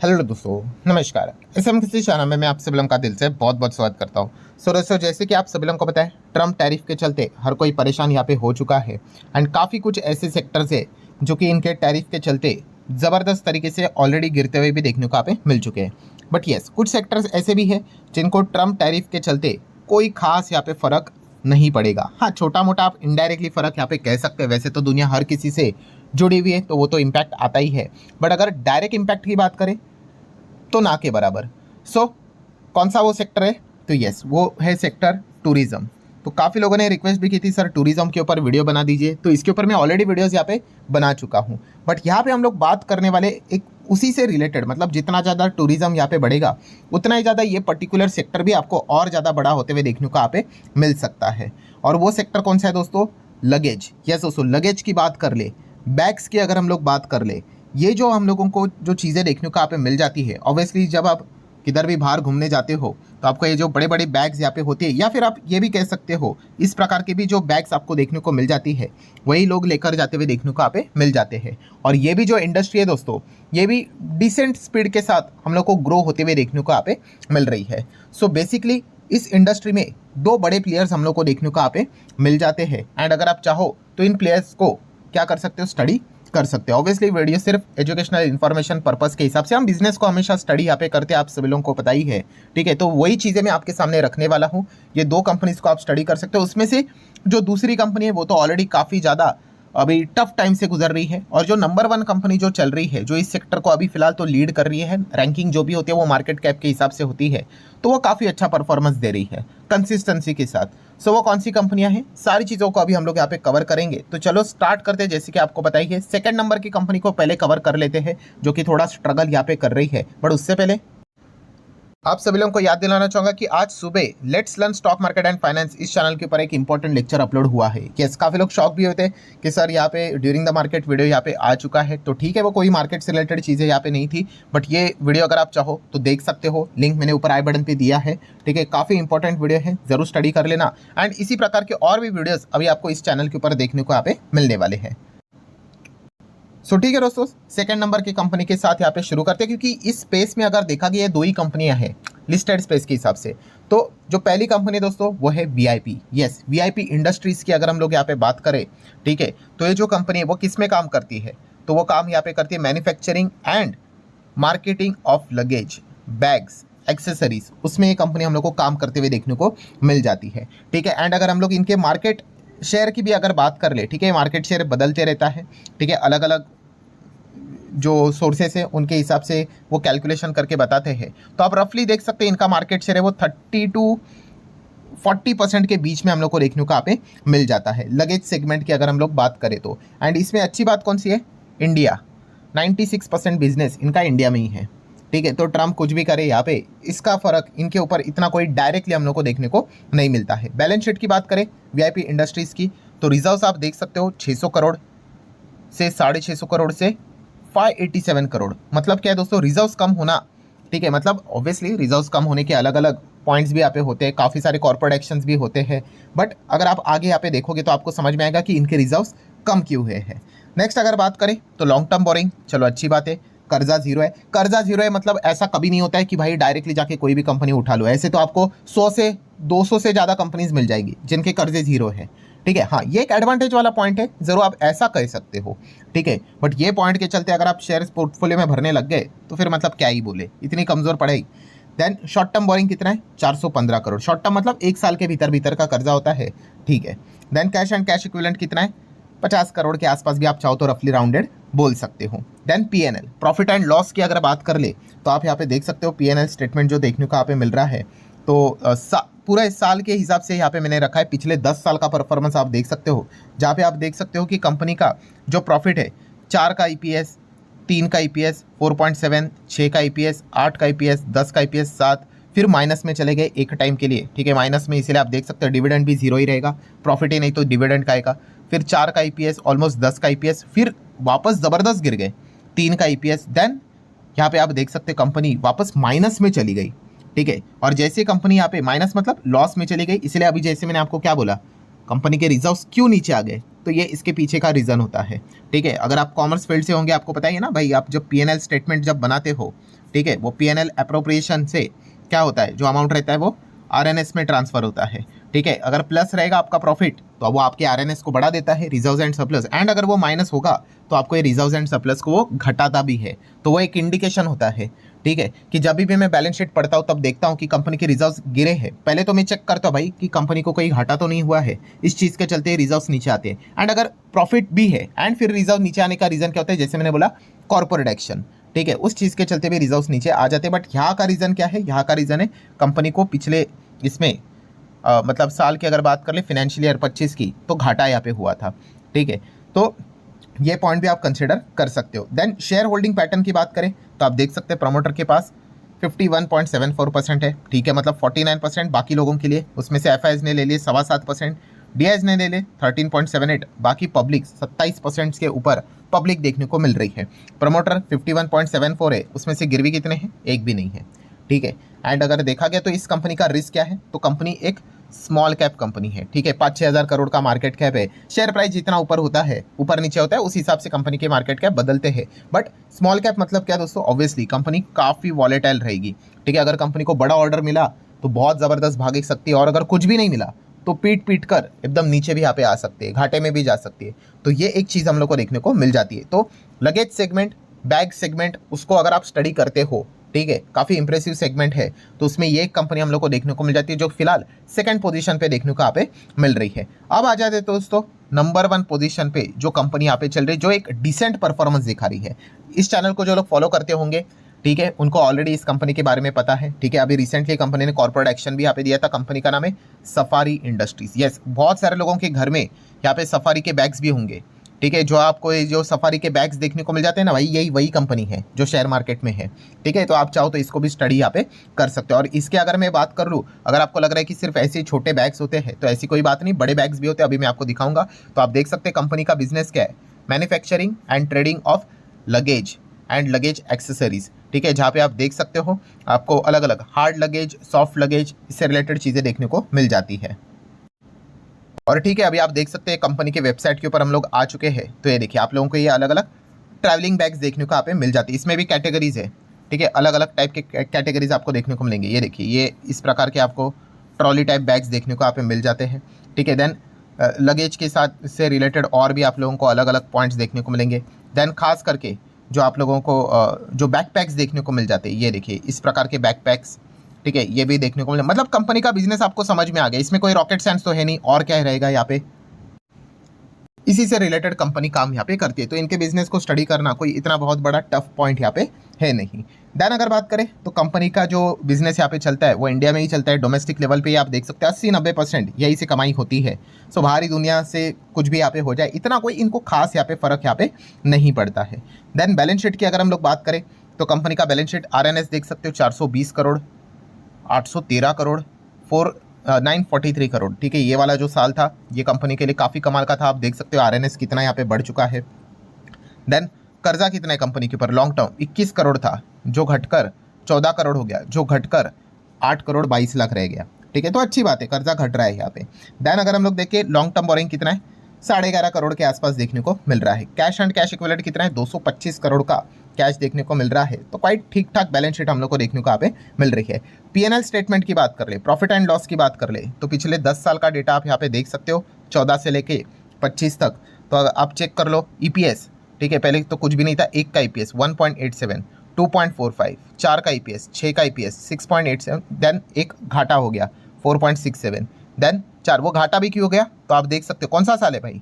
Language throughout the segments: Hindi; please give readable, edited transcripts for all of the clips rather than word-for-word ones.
हेलो दोस्तों, नमस्कार। इस समय किसी चैनल में मैं आप सभी लोगों का दिल से बहुत बहुत स्वागत करता हूँ। दोस्तों, जैसे कि आप सभी लोगों को पता है, ट्रम्प टैरिफ के चलते हर कोई परेशान यहाँ पे हो चुका है। एंड काफ़ी कुछ ऐसे सेक्टर्स है जो कि इनके टैरिफ के चलते ज़बरदस्त तरीके से ऑलरेडी गिरते हुए भी देखने को यहाँ पे मिल चुके हैं। बट येस, कुछ सेक्टर्स ऐसे भी हैं जिनको ट्रम्प टैरिफ के चलते कोई खास यहाँ पे फ़र्क नहीं पड़ेगा। हाँ, छोटा मोटा आप इनडायरेक्टली फ़र्क यहाँ पे कह सकते हैं। वैसे तो दुनिया हर किसी से जुड़ी हुई है, तो वो तो इम्पैक्ट आता ही है। बट अगर डायरेक्ट इम्पैक्ट की बात करें तो ना के बराबर। सो कौन सा वो सेक्टर है? तो यस, वो है सेक्टर टूरिज्म। तो काफ़ी लोगों ने रिक्वेस्ट भी की थी, सर टूरिज्म के ऊपर वीडियो बना दीजिए। तो इसके ऊपर मैं ऑलरेडी वीडियोस यहाँ पे बना चुका हूँ। बट यहाँ पे हम लोग बात करने वाले एक उसी से रिलेटेड, मतलब जितना ज़्यादा टूरिज्म यहाँ पे बढ़ेगा उतना ही ज़्यादा ये पर्टिकुलर सेक्टर भी आपको और ज़्यादा बड़ा होते हुए देखने को यहाँ पे मिल सकता है। और वो सेक्टर कौन सा है दोस्तों? लगेज। यस दोस्तों, लगेज की बात कर ले, बैग्स की अगर हम लोग बात कर ले, ये जो हम लोगों को जो चीज़ें देखने को यहाँ पे मिल जाती है, ऑब्वियसली जब आप किधर भी बाहर घूमने जाते हो तो आपको ये जो बड़े बड़े बैग्स यहाँ पे होते हैं, या फिर आप ये भी कह सकते हो इस प्रकार के भी जो बैग्स आपको देखने को मिल जाती है, वही लोग लेकर जाते हुए देखने को यहाँ पे मिल जाते हैं। और ये भी जो इंडस्ट्री है दोस्तों, ये भी डिसेंट स्पीड के साथ हम लोग को ग्रो होते हुए देखने को यहाँ पे मिल रही है। सो बेसिकली इस इंडस्ट्री में दो बड़े प्लेयर्स हम लोग को देखने को यहाँ पे मिल जाते हैं। एंड अगर आप चाहो तो इन प्लेयर्स को क्या कर सकते हो? स्टडी कर सकते हो। ऑब्वियसली वीडियो सिर्फ एजुकेशनल इन्फॉर्मेशन पर्पस के हिसाब से, हम बिजनेस को हमेशा स्टडी यहाँ पे करते हैं, आप सभी लोगों को पता ही है। ठीक है, तो वही चीज़ें मैं आपके सामने रखने वाला हूँ। ये दो कंपनीज को आप स्टडी कर सकते हो। उसमें से जो दूसरी कंपनी है वो तो ऑलरेडी काफ़ी ज़्यादा अभी टफ टाइम से गुजर रही है, और जो नंबर वन कंपनी जो चल रही है, जो इस सेक्टर को अभी फिलहाल तो लीड कर रही है, रैंकिंग जो भी होती है वो मार्केट कैप के हिसाब से होती है, तो वो काफ़ी अच्छा परफॉर्मेंस दे रही है कंसिस्टेंसी के साथ। सो वो कौन सी कंपनियां हैं, सारी चीज़ों को अभी हम लोग यहाँ पे कवर करेंगे। तो चलो स्टार्ट करते हैं। जैसे कि आपको पता ही है, सेकंड नंबर की कंपनी को पहले कवर कर लेते हैं, जो कि थोड़ा स्ट्रगल यहाँ पे कर रही है। बट उससे पहले आप सभी लोगों को याद दिलाना चाहूंगा कि आज सुबह let's learn stock market and finance इस चैनल के ऊपर एक इंपॉर्टेंट लेक्चर अपलोड हुआ है। यस, काफी लोग शॉक भी होते हैं कि सर यहाँ पे ड्यूरिंग द मार्केट वीडियो यहाँ पे आ चुका है। तो ठीक है, वो कोई मार्केट से रिलेटेड चीज़ें यहाँ पे नहीं थी, बट ये वीडियो अगर आप चाहो तो देख सकते हो। लिंक मैंने ऊपर आई बटन पे दिया है। ठीक है, काफ़ी इंपॉर्टेंट वीडियो है, जरूर स्टडी कर लेना। एंड इसी प्रकार के और भी वीडियोज़ अभी आपको इस चैनल के ऊपर देखने को यहाँ पे मिलने वाले हैं। सो ठीक है दोस्तों, सेकंड नंबर की कंपनी के साथ यहाँ पे शुरू करते हैं, क्योंकि इस स्पेस में अगर देखा गया दो ही कंपनियां हैं लिस्टेड स्पेस के हिसाब से। तो जो पहली कंपनी दोस्तों वो है वीआईपी। यस, वीआईपी इंडस्ट्रीज की अगर हम लोग यहाँ पे बात करें, ठीक है, तो ये जो कंपनी है वो किस में काम करती है? तो वो काम यहाँ पे करती है manufacturing and marketing of luggage, bags, accessories. उसमें ये कंपनी हम लोग को काम करते हुए देखने को मिल जाती है। ठीक है, एंड अगर हम लोग इनके मार्केट शेयर की भी अगर बात कर ले, ठीक है, मार्केट शेयर बदलते रहता है। ठीक है, अलग अलग जो सोर्सेस है उनके हिसाब से वो कैलकुलेशन करके बताते हैं। तो आप रफली देख सकते हैं इनका मार्केट शेयर है वो 30 to 40% के बीच में हम लोग को देखने को यहाँ पे मिल जाता है, लगेज सेगमेंट की अगर हम लोग बात करें तो। एंड इसमें अच्छी बात कौन सी है? इंडिया, 96% बिजनेस इनका इंडिया में ही है। ठीक है, तो ट्रम्प कुछ भी करे यहाँ पे, इसका फर्क इनके ऊपर इतना कोई डायरेक्टली हम लोग को देखने को नहीं मिलता है। बैलेंस शीट की बात करें वीआईपी इंडस्ट्रीज की, तो रिजर्व्स आप देख सकते हो 600 करोड़ से 650 करोड़ से 587 करोड़। मतलब क्या है दोस्तों? रिजर्व्स कम होना। ठीक है, मतलब ऑब्वियसली रिजर्व्स कम होने के अलग अलग पॉइंट्स भी यहाँ पे होते हैं, काफ़ी सारे कॉर्पोरेट एक्शंस भी होते हैं। बट अगर आप आगे यहाँ पे देखोगे तो आपको समझ में आएगा कि इनके रिजर्व्स कम क्यों हुए हैं। नेक्स्ट अगर बात करें तो लॉन्ग टर्म बोरिंग, चलो अच्छी बात है, कर्जा जीरो है। कर्जा जीरो है मतलब ऐसा कभी नहीं होता है कि भाई डायरेक्टली जाके कोई भी कंपनी उठा लो। ऐसे तो आपको 100 से 200 से ज़्यादा कंपनीज मिल जाएगी जिनके कर्जे जीरो है। ठीक है, हाँ, ये एक एडवांटेज वाला पॉइंट है, जरूर आप ऐसा कह सकते हो। ठीक है, बट ये पॉइंट के चलते अगर आप शेयर्स पोर्टफोलियो में भरने लग गए तो फिर मतलब क्या ही बोले, इतनी कमजोर पड़ेगी। देन शॉर्ट टर्म बोरिंग कितना है? 415 करोड़। शॉर्ट टर्म मतलब एक साल के भीतर भीतर का कर्जा होता है। ठीक है, then cash and cash equivalent कितना है? 50 करोड़ के आसपास भी आप चाहो तो रफली राउंडेड बोल सकते हो। Then PNL, profit and loss की अगर बात कर ले तो आप यहाँ पे देख सकते हो पीएनएल स्टेटमेंट जो देखने को यहाँ पे मिल रहा है। तो पूरा इस साल के हिसाब से यहाँ पे मैंने रखा है, पिछले 10 साल का परफॉर्मेंस आप देख सकते हो, जहाँ पे आप देख सकते हो कि कंपनी का जो प्रॉफिट है 4 का ईपीएस, 3 का ईपीएस, 4.7, 6 का ईपीएस, 8 का ईपीएस, 10 का ईपीएस, 7, फिर माइनस में चले गए एक टाइम के लिए। ठीक है, माइनस में इसलिए आप देख सकते हो डिविडेंड भी जीरो ही रहेगा, प्रॉफिट ही नहीं तो डिविडेंड का आएगा। फिर 4 का ईपीएस, ऑलमोस्ट 10 का ईपीएस, फिर वापस ज़बरदस्त गिर गए 3 का ईपीएस। देन यहाँ पे आप देख सकते कंपनी वापस माइनस में चली गई। ठीक है, और जैसे कंपनी यहाँ पे माइनस मतलब लॉस में चली गई, इसलिए अभी जैसे मैंने आपको क्या बोला, कंपनी के रिजर्व्स क्यों नीचे आ गए, तो ये इसके पीछे का रीज़न होता है। ठीक है, अगर आप कॉमर्स फील्ड से होंगे आपको पता ही है ना भाई, आप जब पीएनएल स्टेटमेंट जब बनाते हो ठीक है, वो पीएनएल अप्रोप्रिएशन से क्या होता है, जो अमाउंट रहता है वो आरएनएस में ट्रांसफर होता है। ठीक है, अगर प्लस रहेगा आपका प्रॉफिट तो वो आपके आरएनएस को बढ़ा देता है, रिजर्व्स एंड सरप्लस, एंड अगर वो माइनस होगा तो आपको ये रिजर्व्स एंड सरप्लस को वो घटाता भी है। तो वो एक इंडिकेशन होता है, ठीक है, कि जब भी मैं बैलेंस शीट पढ़ता हूँ तब देखता हूँ कि कंपनी के रिजर्व्स गिरे हैं, पहले तो मैं चेक करता हूँ भाई कि कंपनी को कोई घाटा तो नहीं हुआ है, इस चीज़ के चलते रिजर्व्स नीचे आते हैं। एंड अगर प्रॉफिट भी है एंड फिर रिजर्व नीचे आने का रीज़न क्या होता है, जैसे मैंने बोला कॉर्पोरेट एक्शन, ठीक है, उस चीज़ के चलते भी रिजर्व्स नीचे आ जाते हैं। बट यहाँ का रीज़न क्या है, यहाँ का रीज़न है कंपनी को पिछले इसमें मतलब साल की अगर बात कर ले फाइनेंशियल ईयर 25 की, तो घाटा यहाँ पे हुआ था। ठीक है, तो ये पॉइंट भी आप कंसिडर कर सकते हो। देन शेयर होल्डिंग पैटर्न की बात करें तो आप देख सकते हैं प्रमोटर के पास 51.74% है, ठीक है, मतलब 49% बाकी लोगों के लिए, उसमें से एफआईज ने ले लिए 7.25%, डीआईज ने ले लिए 13.78, बाकी पब्लिक 27% के ऊपर पब्लिक देखने को मिल रही है। प्रमोटर 51.74 है, उसमें से गिरवी कितने हैं, एक भी नहीं है। ठीक है, एंड अगर देखा गया तो इस कंपनी का रिस्क क्या है, तो कंपनी एक स्मॉल कैप कंपनी है, ठीक है, 5-6 हज़ार करोड़ का मार्केट कैप है। शेयर प्राइस जितना ऊपर होता है, ऊपर नीचे होता है, उस हिसाब से कंपनी के मार्केट कैप बदलते हैं। बट स्मॉल कैप मतलब क्या दोस्तों, ऑब्वियसली कंपनी काफ़ी वॉलेटाइल रहेगी। ठीक है, अगर कंपनी को बड़ा ऑर्डर मिला तो बहुत ज़बरदस्त भाग सकती है, और अगर कुछ भी नहीं मिला तो पीट पीट कर एकदम नीचे भी यहाँ पे आ सकती है, घाटे में भी जा सकती है। तो ये एक चीज़ हम लोग को देखने को मिल जाती है। तो लगेज सेगमेंट, बैग सेगमेंट, उसको अगर आप स्टडी करते हो, ठीक है, काफ़ी इंप्रेसिव सेगमेंट है, तो उसमें ये कंपनी हम लोग को देखने को मिल जाती है, जो फिलहाल सेकंड पोजीशन पे देखने को यहाँ पे मिल रही है। अब आ जाते दोस्तों नंबर 1 पोजीशन पे, जो कंपनी यहाँ पे चल रही है, जो एक डिसेंट परफॉर्मेंस दिखा रही है। इस चैनल को जो लोग फॉलो करते होंगे, ठीक है, उनको ऑलरेडी इस कंपनी के बारे में पता है। ठीक है, अभी रिसेंटली कंपनी ने कॉर्पोरेट एक्शन भी यहाँ पे दिया था। कंपनी का नाम है सफारी इंडस्ट्रीज। यस, बहुत सारे लोगों के घर में यहाँ पे सफारी के बैग्स भी होंगे। ठीक है, जो आपको जो सफारी के बैग्स देखने को मिल जाते हैं ना भाई, यही वही कंपनी है जो शेयर मार्केट में है। ठीक है, तो आप चाहो तो इसको भी स्टडी यहाँ पे कर सकते हो। और इसके अगर मैं बात कर लूँ, अगर आपको लग रहा है कि सिर्फ ऐसे छोटे बैग्स होते हैं, तो ऐसी कोई बात नहीं, बड़े बैग्स भी होते हैं, अभी मैं आपको दिखाऊंगा। तो आप देख सकते हैं कंपनी का बिजनेस क्या है, manufacturing and trading of luggage and luggage accessories. ठीक है, जहाँ पे आप देख सकते हो आपको अलग अलग हार्ड लगेज, सॉफ्ट लगेज, इससे रिलेटेड चीज़ें देखने को मिल जाती है। और ठीक है, अभी आप देख सकते हैं कंपनी के वेबसाइट के ऊपर हम लोग आ चुके हैं। तो ये देखिए, आप लोगों को ये अलग अलग ट्रैवलिंग बैग्स देखने को यहाँ पे मिल जाती है। इसमें भी कैटेगरीज है, ठीक है, अलग अलग टाइप के कैटेगरीज आपको देखने को मिलेंगे। ये देखिए, ये इस प्रकार के आपको ट्रॉली टाइप बैग्स देखने को यहाँ पे मिल जाते हैं। ठीक है, देन लगेज के साथ से रिलेटेड और भी आप लोगों को अलग अलग पॉइंट्स देखने को मिलेंगे। देन खास करके जो आप लोगों को जो बैकपैक्स देखने को मिल जाते हैं, ये देखिए इस प्रकार के बैकपैक्स, ठीक है, ये भी देखने को मिले। मतलब कंपनी का बिजनेस आपको समझ में आ गया, इसमें कोई रॉकेट साइंस तो है नहीं, और क्या रहेगा यहाँ पे, इसी से रिलेटेड कंपनी काम यहाँ पे करती है। तो इनके बिजनेस को स्टडी करना कोई इतना बहुत बड़ा टफ पॉइंट यहाँ पे है नहीं। देन अगर बात करें तो कंपनी का जो बिजनेस यहाँ पे चलता है वो इंडिया में ही चलता है। डोमेस्टिक लेवल पे आप देख सकते हैं 80-90% यही से कमाई होती है। सो बाहरी दुनिया से कुछ भी यहाँ पे हो जाए, इतना कोई इनको खास यहाँ पे फर्क यहाँ पे नहीं पड़ता है। देन बैलेंस शीट की अगर हम लोग बात करें तो कंपनी का बैलेंस शीट आरएनएस देख सकते हो 420 करोड़, 813 करोड़, 943 करोड़। ठीक है, ये वाला जो साल था ये कंपनी के लिए काफ़ी कमाल का था। आप देख सकते हो आरएनएस कितना यहाँ पे बढ़ चुका है। देन कर्जा कितना है कंपनी के ऊपर, लॉन्ग टर्म 21 करोड़ था, जो घटकर 14 करोड़ हो गया, जो घटकर 8 करोड़ 22 लाख रह गया। ठीक है, तो अच्छी बात है, कर्जा घट रहा है यहाँ पे। देन अगर हम लोग देखें लॉन्ग टर्म बोरिंग कितना है, 11.5 करोड़ के आसपास देखने को मिल रहा है। कैश एंड कैश इक्विवेलेंट कितना है, 225 करोड़ का कैश देखने को मिल रहा है। तो क्वाइट ठीक ठाक बैलेंस शीट हम लोग को देखने को यहाँ पे मिल रही है। पीएनएल स्टेटमेंट की बात कर ले, प्रॉफिट एंड लॉस की बात कर ले, तो पिछले 10 साल का डेटा आप यहाँ पे देख सकते हो, 14 से लेके 25 तक। तो आप चेक कर लो ईपीएस, ठीक है, पहले तो कुछ भी नहीं था, 1 का ईपीएस 1.87, 2.45, 4 का ईपीएस, 6 का ईपीएस 6.87, देन एक घाटा हो गया 4.67, देन 4, वो घाटा भी क्यों हो गया, तो आप देख सकते हो कौन सा साल है भाई,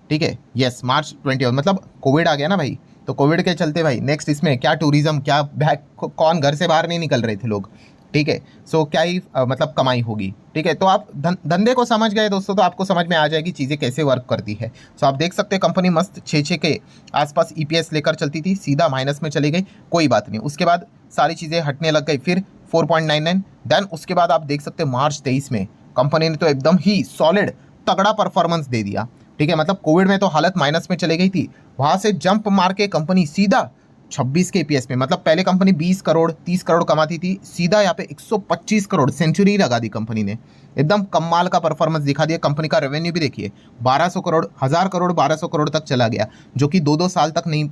ठीक है, यस मार्च 20, मतलब कोविड आ गया ना भाई, तो कोविड के चलते भाई नेक्स्ट इसमें क्या टूरिज्म, क्या बैक, कौन घर से बाहर नहीं निकल रहे थे लोग। ठीक है, सो क्या ही मतलब कमाई होगी। ठीक है, तो आप धंधे को समझ गए दोस्तों, तो आपको समझ में आ जाएगी चीज़ें कैसे वर्क करती है। सो आप देख सकते हैं कंपनी मस्त 6 के आसपास ईपीएस लेकर चलती थी, सीधा माइनस में चली गई, कोई बात नहीं, उसके बाद सारी चीज़ें हटने लग गई, फिर 4.99, देन उसके बाद आप देख सकते हैं मार्च 23 में कंपनी ने तो एकदम ही सॉलिड तगड़ा परफॉर्मेंस दे दिया। ठीक है, मतलब कोविड में तो हालत माइनस में चली गई थी, वहाँ से जंप मार के कंपनी सीधा 26 के ईपीएस में, मतलब पहले कंपनी 20 करोड़ 30 करोड़ कमाती थी, सीधा यहाँ पे 125 करोड़, सेंचुरी लगा दी कंपनी ने, एकदम कमाल का परफॉर्मेंस दिखा दिया। कंपनी का रेवेन्यू भी देखिए 1200 करोड़, 1000 करोड़ 1200 करोड़ तक चला गया, जो कि 2-2 साल तक नहीं,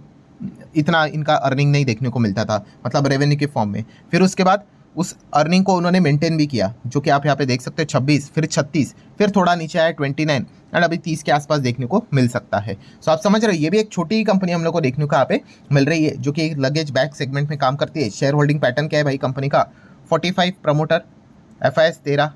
इतना इनका अर्निंग नहीं देखने को मिलता था, मतलब रेवेन्यू के फॉर्म में। फिर उसके बाद उस अर्निंग को उन्होंने मेंटेन भी किया, जो कि आप यहाँ पे देख सकते हो 26, फिर 36, फिर थोड़ा नीचे आया 29 एंड अभी 30 के आसपास देखने को मिल सकता है। सो आप समझ रहे हो, ये भी एक छोटी कंपनी हम लोग को देखने को यहाँ पे मिल रही है, जो कि एक लगेज बैग सेगमेंट में काम करती है। शेयर होल्डिंग पैटर्न क्या है भाई कंपनी का, 45 promoter, FIS 13,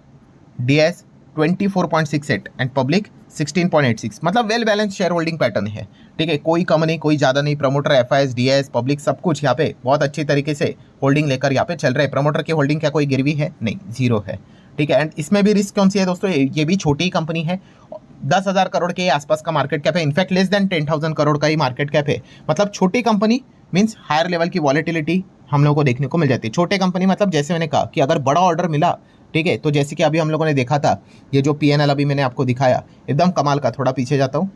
DS 24.68 and public 16.86, मतलब well balance share holding pattern है। ठीक है, कोई कम नहीं कोई ज़्यादा नहीं। प्रमोटर, FIS, DS, पब्लिक सब कुछ यहाँ पे बहुत अच्छी तरीके से होल्डिंग लेकर यहाँ पे चल रहे हैं। प्रमोटर की होल्डिंग क्या कोई गिरवी है? नहीं, जीरो है। ठीक है, एंड इसमें भी रिस्क कौन सी है दोस्तों, ये भी छोटी ही कंपनी है, 10,000 करोड़ के आसपास का मार्केट कैप है, इनफैक्ट लेस देन 10,000 करोड़ का ही मार्केट कैप है। मतलब छोटी कंपनी मीन्स हायर लेवल की वॉलेटिलिटी हम लोगों को देखने को मिल जाती है। छोटे कंपनी मतलब जैसे मैंने कहा कि अगर बड़ा ऑर्डर मिला, ठीक है, तो जैसे कि अभी हम लोगों ने देखा था, ये जो PNL अभी मैंने आपको दिखाया एकदम कमाल का, थोड़ा पीछे जाता हूँ,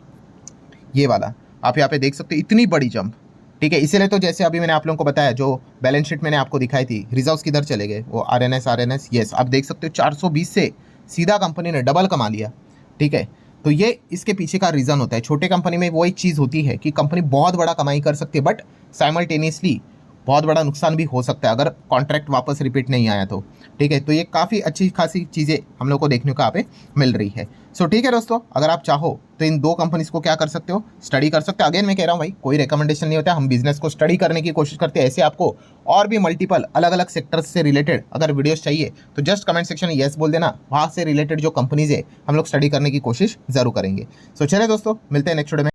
ये वाला आप यहाँ पे देख सकते हो, इतनी बड़ी जंप। ठीक है, इसीलिए तो जैसे अभी मैंने आप लोगों को बताया, जो बैलेंस शीट मैंने आपको दिखाई थी, रिजर्व्स किधर चले गए, वो RNS यस, आप देख सकते हो 420 से सीधा कंपनी ने डबल कमा लिया। ठीक है, तो ये इसके पीछे का रीज़न होता है। छोटे कंपनी में वो एक चीज़ होती है कि कंपनी बहुत बड़ा कमाई कर सकती है, बट साइमल्टेनियसली बहुत बड़ा नुकसान भी हो सकता है अगर कॉन्ट्रैक्ट वापस रिपीट नहीं आया तो। ठीक है, तो ये काफ़ी अच्छी खासी चीज़ें हम लोग को देखने को यहाँ पे मिल रही है। सो ठीक है दोस्तों, अगर आप चाहो तो इन दो कंपनीज को क्या कर सकते हो, स्टडी कर सकते हो। अगेन मैं कह रहा हूँ भाई, कोई रिकमेंडेशन नहीं होता, हम बिजनेस को स्टडी करने की कोशिश करते हैं। ऐसे आपको और भी मल्टीपल अलग अलग सेक्टर्स से रिलेटेड अगर वीडियोस चाहिए तो जस्ट कमेंट सेक्शन में येस बोल देना, वहाँ से रिलेटेड जो कंपनीज है हम लोग स्टडी करने की कोशिश जरूर करेंगे। सो चलिए दोस्तों, मिलते हैं नेक्स्ट वीडियो में।